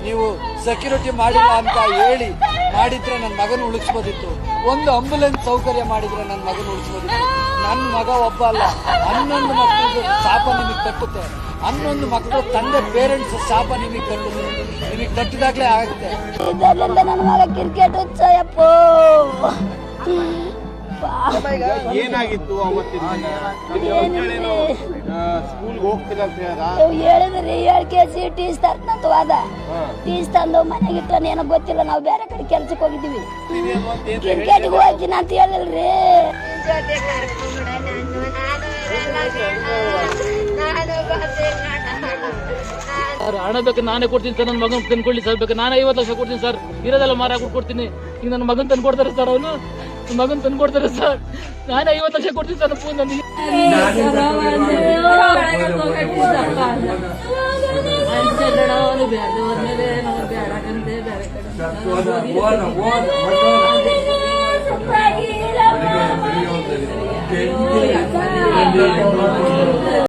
ನೀವು ಸೆಕ್ಯೂರಿಟಿ ಮಾಡಿಲ್ಲ ಅಂತ ಹೇಳಿ ಮಾಡಿದ್ರೆ ನನ್ನ ಮಗನ ಉಳಿಸ್ಬೋದಿತ್ತು. ಒಂದು ಆಂಬುಲೆನ್ಸ್ ಸೌಕರ್ಯ ಮಾಡಿದ್ರೆ ನನ್ನ ಮಗನ ಉಳಿಸ್ಬೋದಿತ್ತು. ನನ್ನ ಮಗ ಒಬ್ಬ ಅಲ್ಲ, 11 ಮಕ್ಕಳಿಗೆ ಶಾಪ ನಿಮಗೆ ತಟ್ಟುತ್ತೆ. 11 ಮಕ್ಕಳು ತಂದೆ ಪೇರೆಂಟ್ಸ್ ಶಾಪ ನಿಮಗೆ ತಟ್ಟುತ್ತೆ. ನಿಮಗೆ ತಟ್ಟಿದಾಗ್ಲೇ ಆಗುತ್ತೆ. ಇದರಿಂದ ನನ್ನ ಮಗ ಕ್ರಿಕೆಟ್ ಉತ್ಸಾಹಪ್ಪ. ಏನಾಗಿತ್ತು ಅವತ್ತಿನ ಸ್ಕೂಲ್ಗೆ ಹೋಗ್ತಿಲ್ಲ ಅಂತ ಹೇಳಿದ್ರಿ 7 kg ಟೀಸ್ ತರ್ತಂತ ವಾದ. ಟೀಸ್ ತಂದು ಮನೆಗೆ ಇಟ್ಟ ಏನೋ ಗೊತ್ತಿಲ್ಲ. ನಾವು ಬೇರೆ ಕಡೆ ಕೆಲ್ಸಕ್ಕೆ ಹೋಗಿದ್ದೀವಿ. ಕ್ರಿಕೆಟ್ಗೆ ಹೋಗ್ತೀನಿ ಅಂತ ಹೇಳಿಲ್ರಿ. ಹಣ ಬೇಕು ನಾನೇ ಕೊಡ್ತೀನಿ ಸರ್. ನನ್ನ ಮಗನ್ ತಂದ್ಕೊಳ್ಳಿ ಸರ್. ಬೇಕು ನಾನು 50 ಲಕ್ಷ ಕೊಡ್ತೀನಿ ಸರ್. ಇರೋದೆಲ್ಲ ಮಾರ ಕೊಡ್ತೀನಿ. ಈಗ ನನ್ನ ಮಗನ್ ತಂದು ಕೊಡ್ತಾರೆ ಸರ್. ಅವನು ಮಗನ್ ತಂದು ಕೊಡ್ತಾರೆ ಸರ್. ನಾನೇ 50 ಲಕ್ಷ ಕೊಡ್ತೀನಿ ಸರ್. ನನಗೆ